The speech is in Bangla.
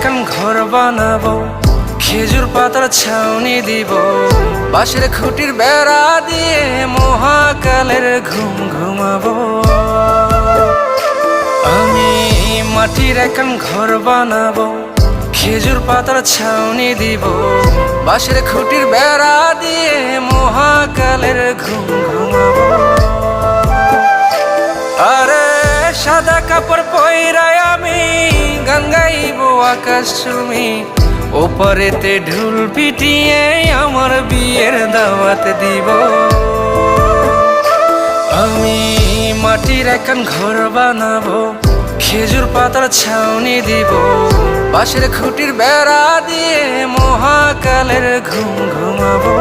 একখান ঘর বানাবো, খেজুর পাতার ছাউনি দিব, বাঁশের খুঁটির বেড়া দিয়ে মহাকালের ঘুম ঘুমাবো। আমি মাটির একখান ঘর বানাবো, খেজুর পাতার ছাউনি দিব, বাঁশের খুঁটির বেড়া দিয়ে মহাকালের ঘুম ঘুমাবো। আরে সাদা কাপড় পয়রায় আমি গান গাইবো আকাশ চুমি, ওপারেতে ঢোল পিটিয়ে আমার বিয়ের দাওয়াত দিব। আমি মাটির একখান ঘর বানাবো, খেজুর পাতার ছাউনি দিব, বাঁশের খুঁটির বেড়া দিয়ে মহাকালের ঘুম ঘুমাবো।